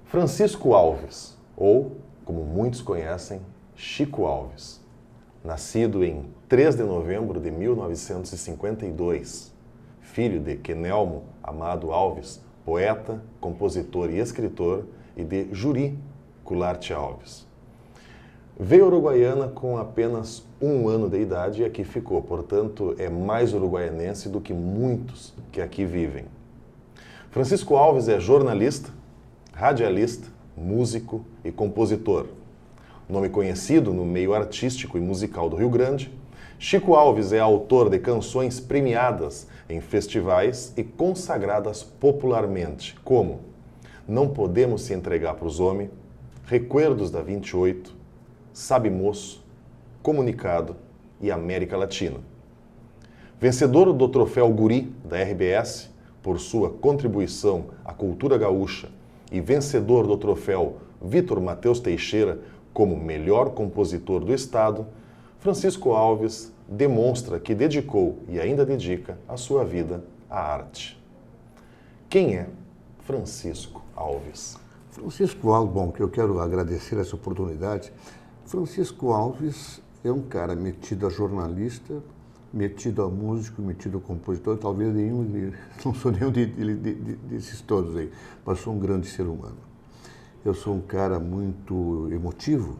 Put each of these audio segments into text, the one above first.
Francisco Alves, ou, como muitos conhecem, Chico Alves. Nascido em 3 de novembro de 1952, filho de Quenelmo Amado Alves, poeta, compositor e escritor, e de Juri Goulart Alves. Veio à Uruguaiana com apenas 1 ano de idade e aqui ficou, portanto, é mais uruguaianense do que muitos que aqui vivem. Francisco Alves é jornalista, radialista, músico e compositor. Nome conhecido no meio artístico e musical do Rio Grande, Chico Alves é autor de canções premiadas em festivais e consagradas popularmente, como Não Podemos Se Entregar para os Homens, Recuerdos da 28, Sabe Moço, Comunicado e América Latina. Vencedor do Troféu Guri da RBS por sua contribuição à cultura gaúcha e vencedor do Troféu Vitor Mateus Teixeira como melhor compositor do estado, Francisco Alves demonstra que dedicou e ainda dedica a sua vida à arte. Quem é Francisco Alves? Francisco Alves, bom, que eu quero agradecer essa oportunidade. Francisco Alves é um cara metido a jornalista, metido a músico, metido a compositor, talvez não sou nenhum desses todos aí, mas sou um grande ser humano. Eu sou um cara muito emotivo,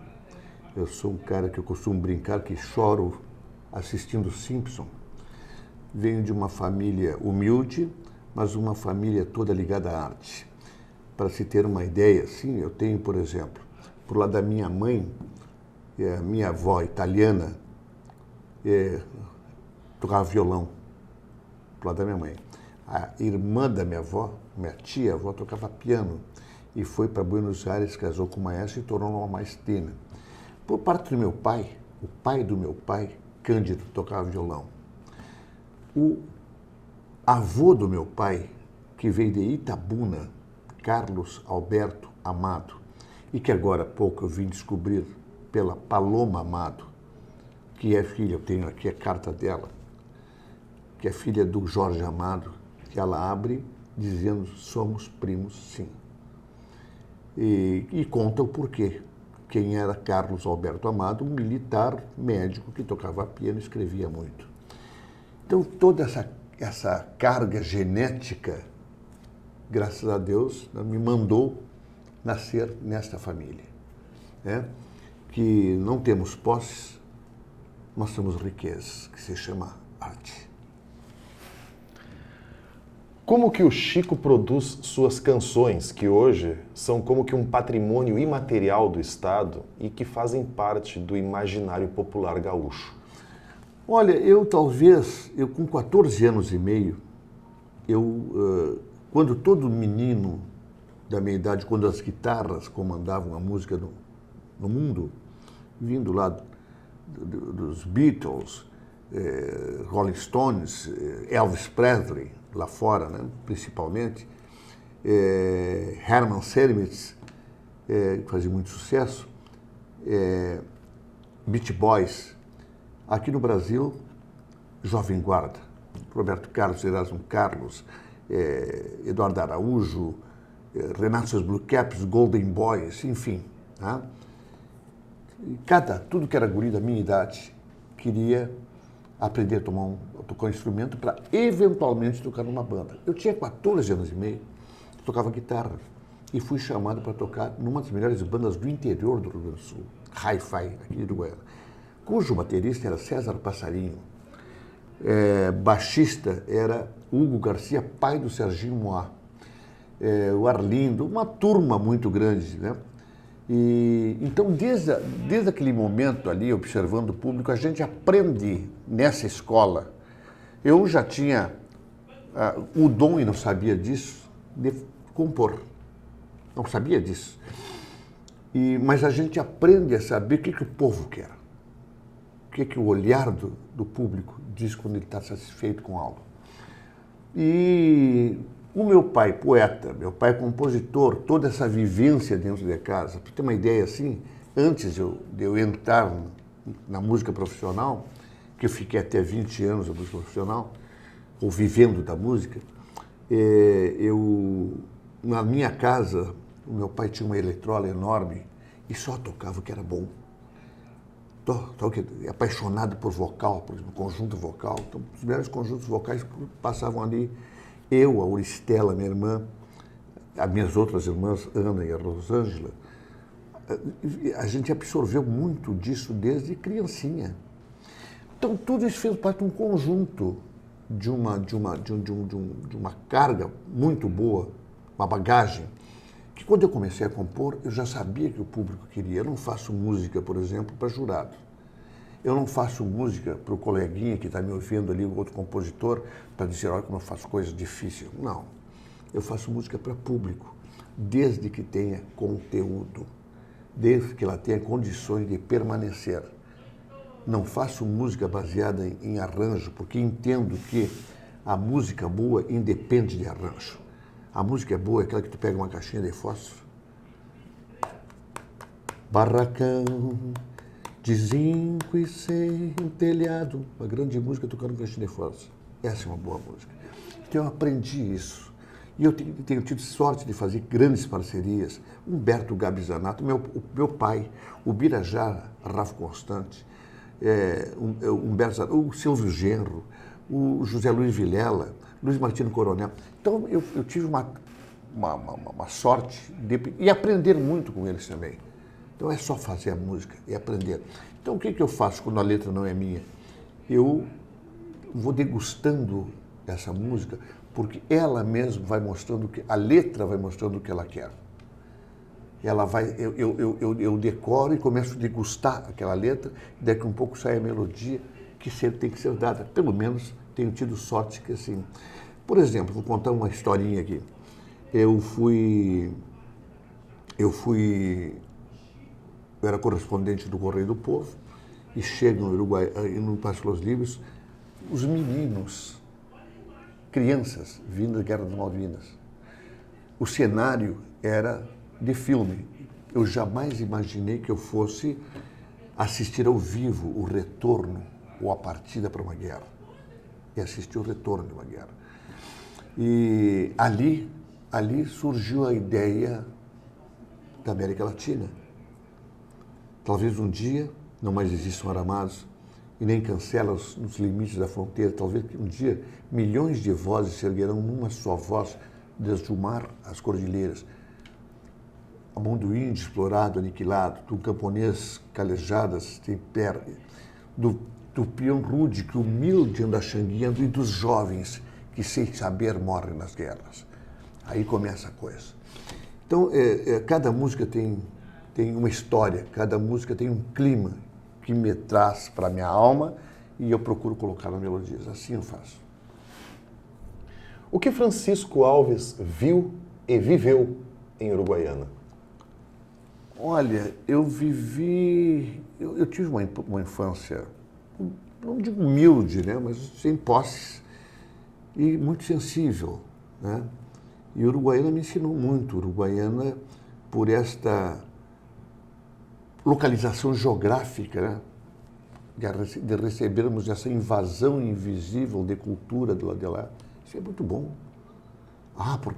eu sou um cara que eu costumo brincar que choro assistindo Simpson. Venho de uma família humilde, mas uma família toda ligada à arte. Para se ter uma ideia, assim, eu tenho, por exemplo, por lado da minha mãe, a minha avó italiana tocava violão, por lado da minha mãe. A irmã da minha avó, minha tia-avó, tocava piano e foi para Buenos Aires, casou com uma maestra e tornou uma maestrina. Por parte do meu pai, o pai do meu pai, Cândido, tocava violão. O avô do meu pai, que veio de Itabuna, Carlos Alberto Amado, e que agora há pouco eu vim descobrir pela Paloma Amado, que é filha, eu tenho aqui a carta dela, que é filha do Jorge Amado, que ela abre dizendo somos primos sim. E conta o porquê. Quem era Carlos Alberto Amado, um militar médico que tocava piano e escrevia muito. Então toda essa carga genética, graças a Deus, me mandou nascer nesta família. Né? Que não temos posses, nós temos riquezas, que se chama arte. Como que o Chico produz suas canções, que hoje são como que um patrimônio imaterial do Estado e que fazem parte do imaginário popular gaúcho? Olha, eu com 14 anos e meio, quando todo menino da minha idade, quando as guitarras comandavam a música no mundo, vindo lá dos Beatles, Rolling Stones, Elvis Presley, lá fora, né, principalmente, Herman Sermitz, que fazia muito sucesso, Beach Boys. Aqui no Brasil, Jovem Guarda, Roberto Carlos, Erasmo Carlos, Eduardo Araújo, Renato Blue Caps, Golden Boys, enfim. Tá? Tudo que era guri da minha idade queria aprender a tocar um instrumento para eventualmente tocar numa banda. Eu tinha 14 anos e meio, tocava guitarra e fui chamado para tocar numa das melhores bandas do interior do Rio Grande do Sul, Hi-Fi, aqui de Uruguaiana, cujo baterista era César Passarinho, baixista era Hugo Garcia, pai do Serginho Moá, o Arlindo, uma turma muito grande, né? E, então, desde aquele momento ali, observando o público, a gente aprende nessa escola. Eu já tinha o dom, e não sabia disso, de compor. Não sabia disso. Mas a gente aprende a saber o que o povo quer. O que o olhar do público diz quando ele está satisfeito com algo. E o meu pai, poeta, meu pai compositor, toda essa vivência dentro de casa, para ter uma ideia assim, antes de eu entrar na música profissional, que eu fiquei até 20 anos na música profissional, ou vivendo da música, na minha casa O meu pai tinha uma eletrola enorme e só tocava o que era bom. Apaixonado por vocal, por exemplo, conjunto vocal. Então, os melhores conjuntos vocais passavam ali. Eu, a Auristela, minha irmã, as minhas outras irmãs, Ana e a Rosângela, a gente absorveu muito disso desde criancinha. Então, tudo isso fez parte de um conjunto, de uma carga muito boa, uma bagagem, que quando eu comecei a compor, eu já sabia que o público queria. Eu não faço música, por exemplo, para jurado. Eu não faço música para o coleguinha que está me ouvindo ali, o outro compositor, para dizer, olha como eu faço coisas difíceis. Não. Eu faço música para público, desde que tenha conteúdo, desde que ela tenha condições de permanecer. Não faço música baseada em arranjo, porque entendo que a música boa independe de arranjo. A música boa é aquela que tu pega uma caixinha de fósforo. Barracão de zinco e sem telhado. Uma grande música tocando caixinha de fósforo. Essa é uma boa música. Então eu aprendi isso. E eu tenho tido sorte de fazer grandes parcerias. Humberto Gabizanato, meu pai, o Birajara Rafa Constante, o Silvio Genro, o José Luiz Vilela, Luiz Martino Coronel. Então, eu tive uma sorte e aprender muito com eles também. Então, é só fazer a música e aprender. Então, o que eu faço quando a letra não é minha? Eu vou degustando essa música, porque ela mesma vai mostrando, a letra vai mostrando o que ela quer. Eu decoro e começo a degustar aquela letra, e daqui a um pouco sai a melodia que sempre tem que ser dada. Pelo menos tenho tido sorte que assim... Por exemplo, vou contar uma historinha aqui. Eu era correspondente do Correio do Povo e chego no Uruguai, no Passo dos Livros, os meninos, crianças, vindo da Guerra das Malvinas. O cenário era de filme. Eu jamais imaginei que eu fosse assistir ao vivo o retorno ou a partida para uma guerra. E assistir o retorno de uma guerra. E ali surgiu a ideia da América Latina. Talvez um dia não mais existam aramados e nem cancelas nos limites da fronteira. Talvez um dia milhões de vozes se erguerão numa só voz, desde o mar às cordilheiras. A mão do índio explorado, aniquilado, do camponês calejadas em pé, do peão rude que humilde anda xangueando e dos jovens que sem saber morrem nas guerras. Aí começa a coisa. Então, cada música tem uma história, cada música tem um clima que me traz para a minha alma e eu procuro colocar nas melodias. Assim eu faço. O que Francisco Alves viu e viveu em Uruguaiana? Olha, eu tive uma infância, não digo humilde, né, mas sem posses e muito sensível, né? E Uruguaiana me ensinou muito. Uruguaiana, por esta localização geográfica, né, de recebermos essa invasão invisível de cultura do lado de lá, isso é muito bom.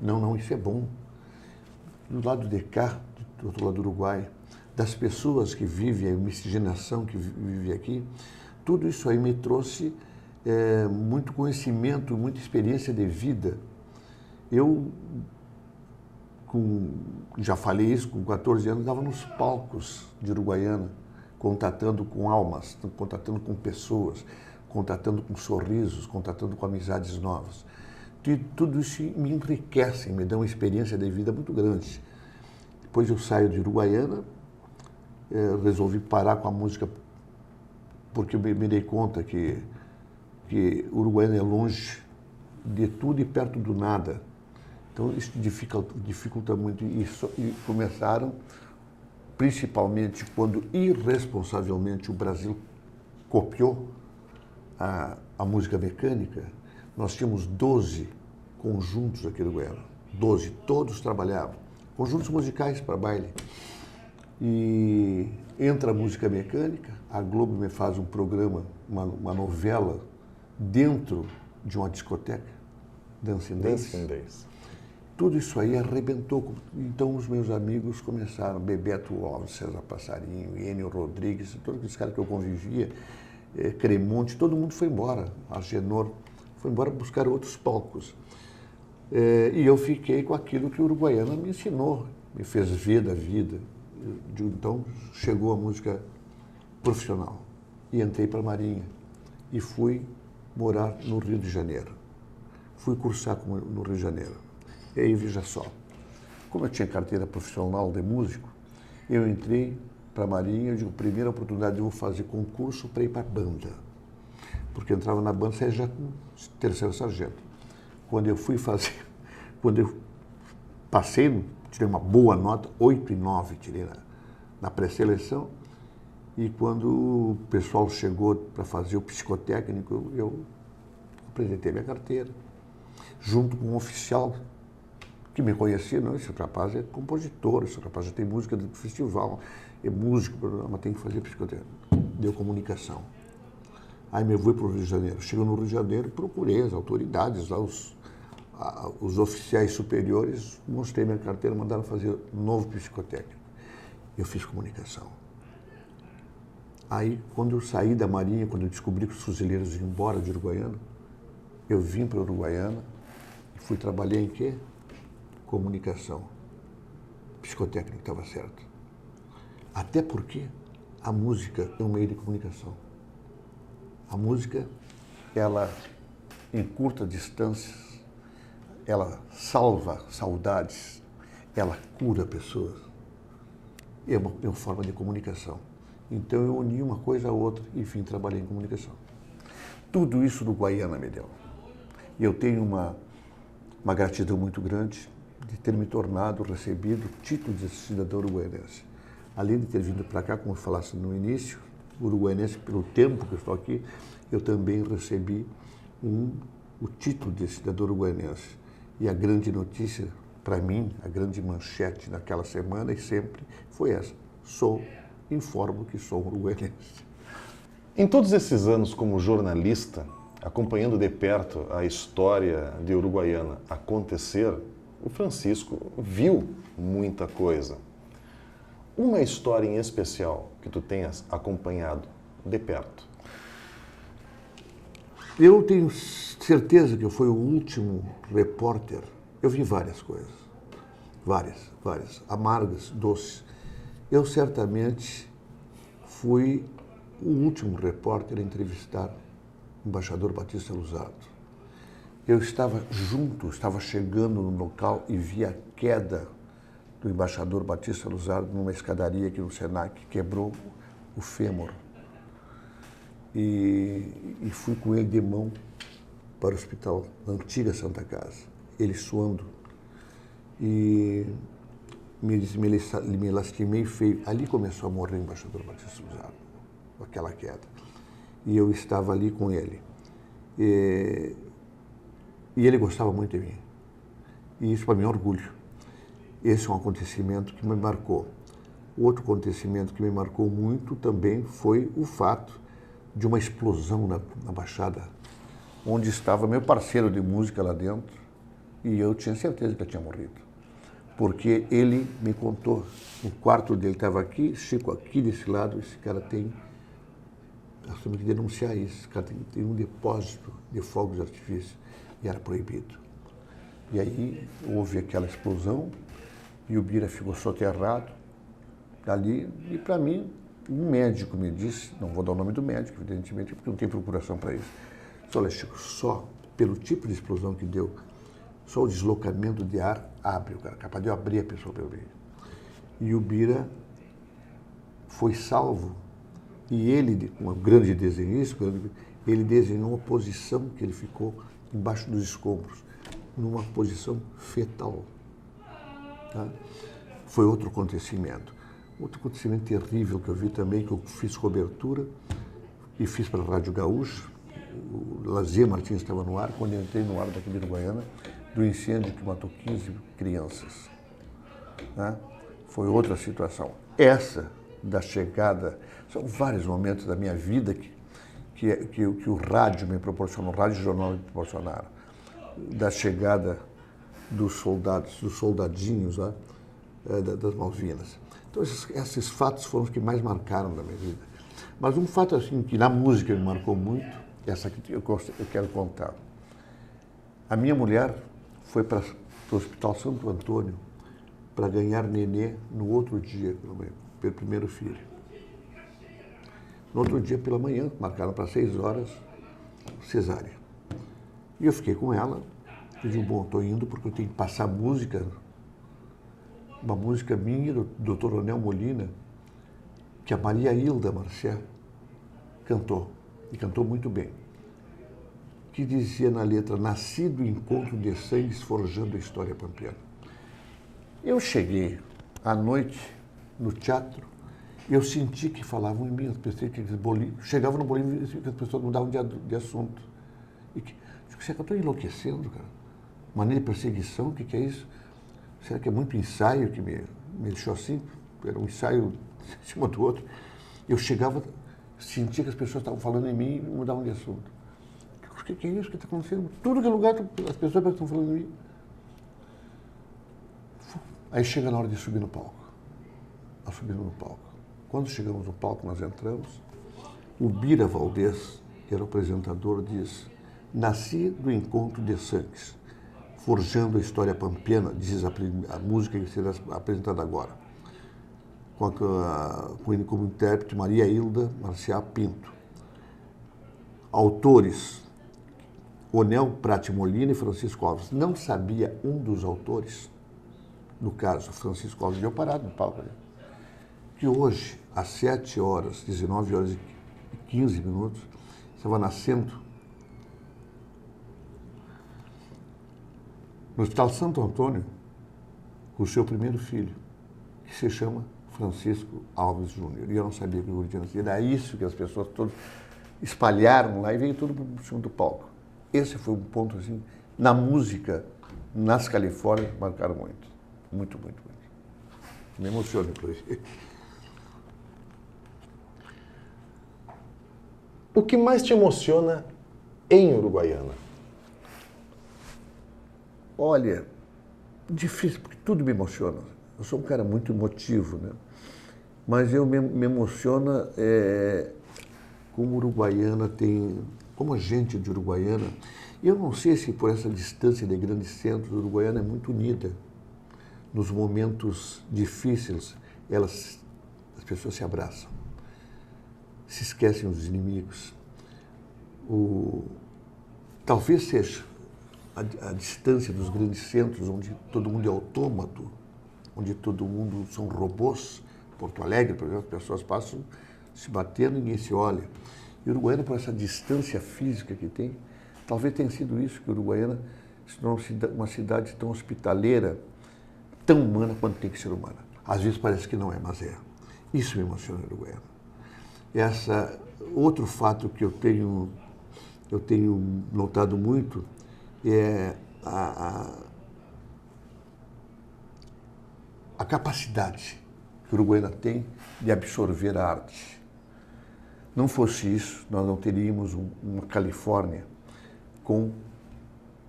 Não, isso é bom. Do lado de cá, do outro lado do Uruguai, das pessoas que vivem, a miscigenação que vive aqui, tudo isso aí me trouxe muito conhecimento, muita experiência de vida. Eu, já falei isso, com 14 anos, estava nos palcos de Uruguaiana, contatando com almas, contatando com pessoas, contatando com sorrisos, contatando com amizades novas. E tudo isso me enriquece, me dá uma experiência de vida muito grande. Depois eu saio de Uruguaiana, resolvi parar com a música, porque eu me dei conta que Uruguaiana é longe de tudo e perto do nada. Então isso dificulta muito. E começaram, principalmente quando irresponsavelmente o Brasil copiou a música mecânica. Nós tínhamos 12 conjuntos aqui no Uruguaiana. 12, todos trabalhavam. Conjuntos musicais para baile. E entra a música mecânica, a Globo me faz um programa, uma novela, dentro de uma discoteca, Dancing Days. tudo isso aí arrebentou. Então os meus amigos começaram, Bebeto Alves, César Passarinho, Enio Rodrigues, todos aqueles caras que eu convivia, Cremonte, todo mundo foi embora. Agenor foi embora buscar outros palcos. E eu fiquei com aquilo que o Uruguaiana me ensinou, me fez ver da vida. Então chegou a música profissional e entrei para a Marinha e fui morar no Rio de Janeiro. Fui cursar no Rio de Janeiro. E aí, veja só, como eu tinha carteira profissional de músico, eu entrei para a Marinha e digo, primeira oportunidade eu vou fazer concurso para ir para a banda. Porque eu entrava na banda, saía já com terceiro sargento. Quando eu passei, tirei uma boa nota, 8 e 9 tirei na pré-seleção, e quando o pessoal chegou para fazer o psicotécnico, eu apresentei minha carteira, junto com um oficial que me conhecia, não, esse rapaz é compositor, esse rapaz já tem música do festival, é músico, mas tem que fazer psicotécnico. Deu comunicação. Aí me fui para o Rio de Janeiro. Chego no Rio de Janeiro, procurei as autoridades, lá, os oficiais superiores, mostrei minha carteira, mandaram fazer um novo psicotécnico. Eu fiz comunicação. Aí, quando eu saí da Marinha, quando eu descobri que os fuzileiros iam embora de Uruguaiana, eu vim para Uruguaiana e fui trabalhar em quê? Comunicação. Psicotécnico estava certo. Até porque a música é um meio de comunicação. A música, ela encurta distâncias, ela salva saudades, ela cura pessoas. É uma forma de comunicação. Então eu uni uma coisa a outra e, enfim, trabalhei em comunicação. Tudo isso do Guaiana me deu. E eu tenho uma gratidão muito grande de ter me tornado, recebido o título de cidadão uruguaianense. Além de ter vindo para cá, como eu falasse no início, uruguaianense, pelo tempo que eu estou aqui, eu também recebi o título de cidadão uruguaianense. E a grande notícia, para mim, a grande manchete naquela semana e sempre foi essa. Informo que sou uruguaianense. Em todos esses anos como jornalista, acompanhando de perto a história de Uruguaiana acontecer, o Francisco viu muita coisa. Uma história em especial que tu tenhas acompanhado de perto? Eu tenho certeza que eu fui o último repórter. Eu vi várias coisas. Várias. Amargas, doces. Eu certamente fui o último repórter a entrevistar o embaixador Batista Luzzardo. Eu estava chegando no local e vi a queda do embaixador Batista Luzzardo numa escadaria aqui no Senac, quebrou o fêmur. E fui com ele de mão para o hospital, na antiga Santa Casa, ele suando. E me lastimei feio. Ali começou a morrer o embaixador Batista Luzzardo, com aquela queda. E eu estava ali com ele. E ele gostava muito de mim. E isso para mim é orgulho. Esse é um acontecimento que me marcou. Outro acontecimento que me marcou muito também foi o fato de uma explosão na Baixada, onde estava meu parceiro de música lá dentro, e eu tinha certeza que ele tinha morrido. Porque ele me contou, o quarto dele estava aqui, Chico aqui desse lado, esse cara nós temos que denunciar isso, esse cara tem um depósito de fogos de artifício, e era proibido. E aí houve aquela explosão, e o Bira ficou soterrado ali, e para mim, um médico me disse, não vou dar o nome do médico, evidentemente, porque não tem procuração para isso. Olha, Chico, só pelo tipo de explosão que deu, só o deslocamento de ar abre o cara, capaz de eu abrir a pessoa pelo meio. E o Bira foi salvo, e ele, um grande desenhista, ele desenhou uma posição que ele ficou embaixo dos escombros, numa posição fetal. Tá? Foi outro acontecimento. Outro acontecimento terrível que eu vi também, que eu fiz cobertura e fiz para a Rádio Gaúcho. O Lazier Martins estava no ar, quando eu entrei no ar daqui de Uruguaiana, do incêndio que matou 15 crianças. Né? Foi outra situação. Essa da chegada, são vários momentos da minha vida que o rádio me proporcionou, o rádio e o jornal me proporcionaram. Da chegada dos soldados, dos soldadinhos lá, das Malvinas. Então, esses fatos foram os que mais marcaram na minha vida. Mas um fato assim que na música me marcou muito, essa que eu quero contar. A minha mulher foi para o Hospital Santo Antônio para ganhar nenê no outro dia, pelo primeiro filho. No outro dia, pela manhã, marcaram para 6 horas, cesárea. E eu fiquei com ela, eu disse, bom, estou indo porque eu tenho que passar música, uma música minha, do Dr. Onel Molina, que a Maria Hilda Marcial cantou, e cantou muito bem, que dizia na letra, nascido encontro de sangues forjando a história pampiana. Eu cheguei à noite no teatro, eu senti que falavam em mim, as pessoas que chegavam no bolinho e as pessoas mudavam de assunto. E que, será que eu estou enlouquecendo, cara? Maneira de perseguição, o que é isso? Será que é muito ensaio que me deixou assim? Era um ensaio em cima do outro. Eu chegava, sentia que as pessoas estavam falando em mim e mudavam de assunto. O que é isso que está acontecendo? Tudo que é lugar, as pessoas estão falando em mim. Aí chega na hora de subir no palco. Nós subimos no palco. Quando chegamos no palco, nós entramos. O Bira Valdez, que era o apresentador, diz: nasci do encontro de sangues, forjando a história pampiana, diz a música que será apresentada agora, com ele como intérprete Maria Hilda Marcial Pinto. Autores, Onel Prati Molina e Francisco Alves. Não sabia um dos autores, no caso, Francisco Alves, deu parado no palco ali, que hoje, às 7 horas, 19 horas e 15 minutos, estava nascendo no Hospital Santo Antônio com o seu primeiro filho, que se chama Francisco Alves Júnior. E eu não sabia que o guri tinha nascido. Era isso que as pessoas todas espalharam lá e veio tudo para cima do palco. Esse foi um ponto, assim, na música, nas Califórnias, marcaram muito. Muito, muito, muito. Me emociona, inclusive. O que mais te emociona em Uruguaiana? Olha, difícil, porque tudo me emociona. Eu sou um cara muito emotivo, né? Mas eu me emociona como Uruguaiana tem, como a gente de Uruguaiana. Eu não sei se por essa distância de grandes centros, Uruguaiana é muito unida. Nos momentos difíceis, as pessoas se abraçam, se esquecem dos inimigos. Talvez seja a distância dos grandes centros, onde todo mundo é autômato, onde todo mundo são robôs. Porto Alegre, por exemplo, as pessoas passam se batendo e ninguém se olha. E Uruguaiana, por essa distância física que tem, talvez tenha sido isso que Uruguaiana se tornou uma cidade tão hospitaleira, tão humana quanto tem que ser humana. Às vezes parece que não é, mas é. Isso me emociona em Uruguaiana. Outro fato que eu tenho notado muito é a capacidade que o Uruguaiana tem de absorver a arte. Não fosse isso, nós não teríamos uma Califórnia com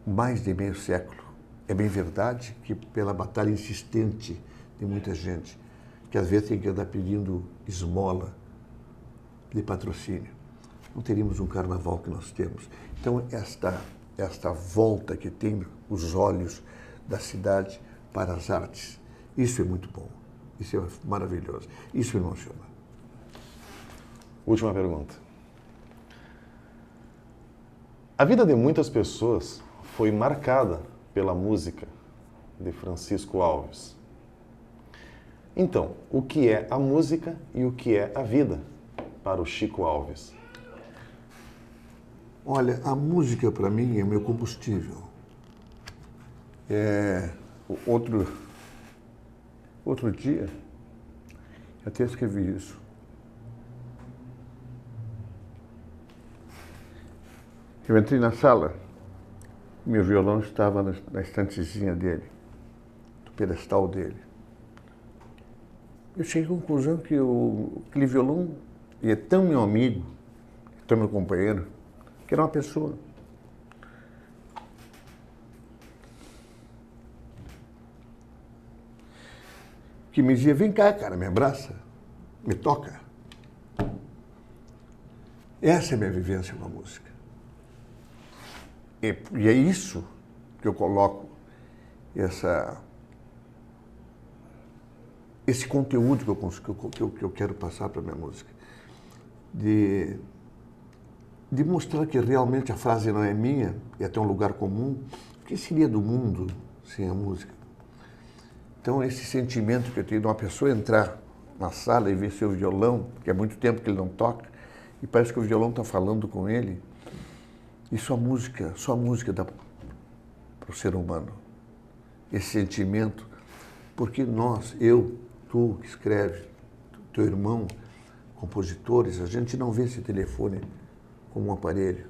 mais de meio século. É bem verdade que pela batalha insistente de muita gente, que às vezes tem que andar pedindo esmola de patrocínio, não teríamos um carnaval que nós temos. Então, esta volta que tem os olhos da cidade para as artes, isso é muito bom, isso é maravilhoso, isso me emociona. Última pergunta. A vida de muitas pessoas foi marcada pela música de Francisco Alves. Então, o que é a música e o que é a vida para o Chico Alves? Olha, a música para mim é meu combustível. Outro dia, eu até escrevi isso. Eu entrei na sala, meu violão estava na estantezinha dele, do pedestal dele. Eu cheguei à conclusão que aquele violão é tão meu amigo, tão meu companheiro, que era uma pessoa. que me dizia, vem cá, cara, me abraça, me toca. Essa é a minha vivência com a música. E é isso que eu coloco, esse conteúdo que eu quero passar para a minha música. De mostrar que realmente a frase não é minha, é até um lugar comum. O que seria do mundo sem a música? Então, esse sentimento que eu tenho de uma pessoa entrar na sala e ver seu violão, que é muito tempo que ele não toca, e parece que o violão está falando com ele, e só a música dá para o ser humano. Esse sentimento, porque nós, eu, tu que escreve, teu irmão, compositores, a gente não vê esse telefone como um aparelho,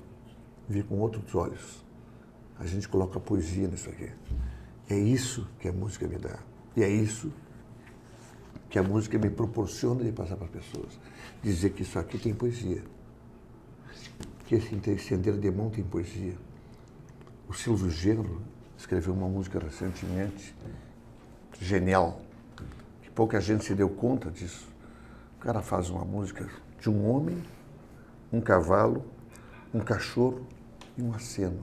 vê com outros olhos. A gente coloca poesia nisso aqui. É isso que a música me dá. E é isso que a música me proporciona de passar para as pessoas. Dizer que isso aqui tem poesia. Que esse Sendero de Mão tem poesia. O Silvio Genro escreveu uma música recentemente, genial, que pouca gente se deu conta disso. O cara faz uma música de um homem, um cavalo, um cachorro e um aceno.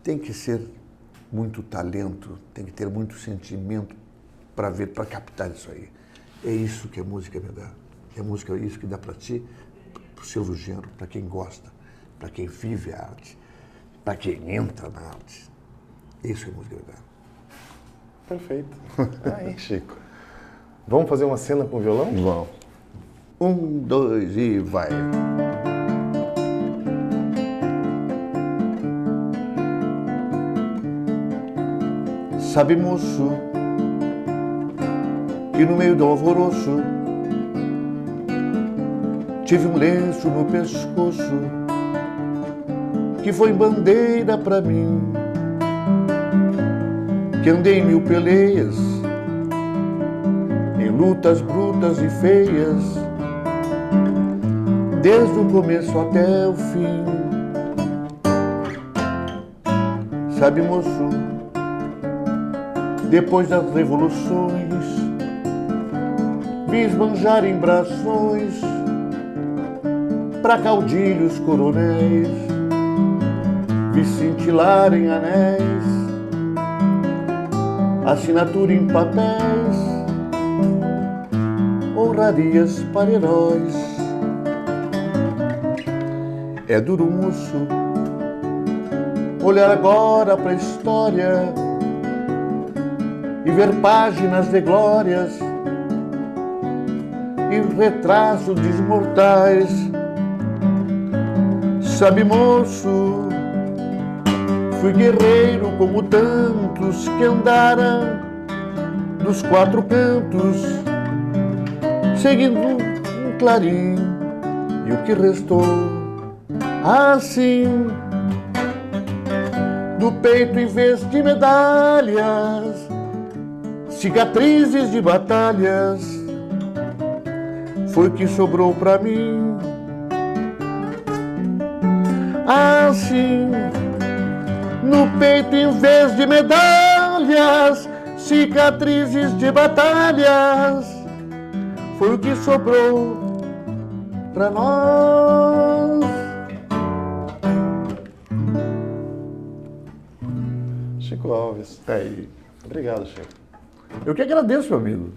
Tem que ser muito talento, tem que ter muito sentimento para ver, para captar isso aí. É isso que a música me dá. É isso que dá para ti, para o Silvio Genro, para quem gosta, para quem vive a arte, para quem entra na arte. Isso que a música me dá. Perfeito. Aí, Chico. Vamos fazer uma cena com violão? Vamos. 1, 2 e vai. Sabe, moço, que no meio do alvoroço tive um lenço no pescoço que foi bandeira pra mim, que andei em 1000 peleias, em lutas brutas e feias, desde o começo até o fim. Sabe, moço, depois das revoluções, vi esbanjar em brações pra caudilhos coronéis, vi cintilar em anéis, assinatura em papéis, honrarias para heróis. É duro, moço, olhar agora pra história e ver páginas de glórias e retratos de mortais. Sabe, moço, fui guerreiro como tantos que andaram dos 4 cantos, seguindo um clarim, e o que restou assim do peito, em vez de medalhas, cicatrizes de batalhas, foi o que sobrou pra mim. Assim, no peito, em vez de medalhas, cicatrizes de batalhas, foi o que sobrou pra nós. Chico Alves. Tá aí. Obrigado, Chico. Eu que agradeço, meu amigo.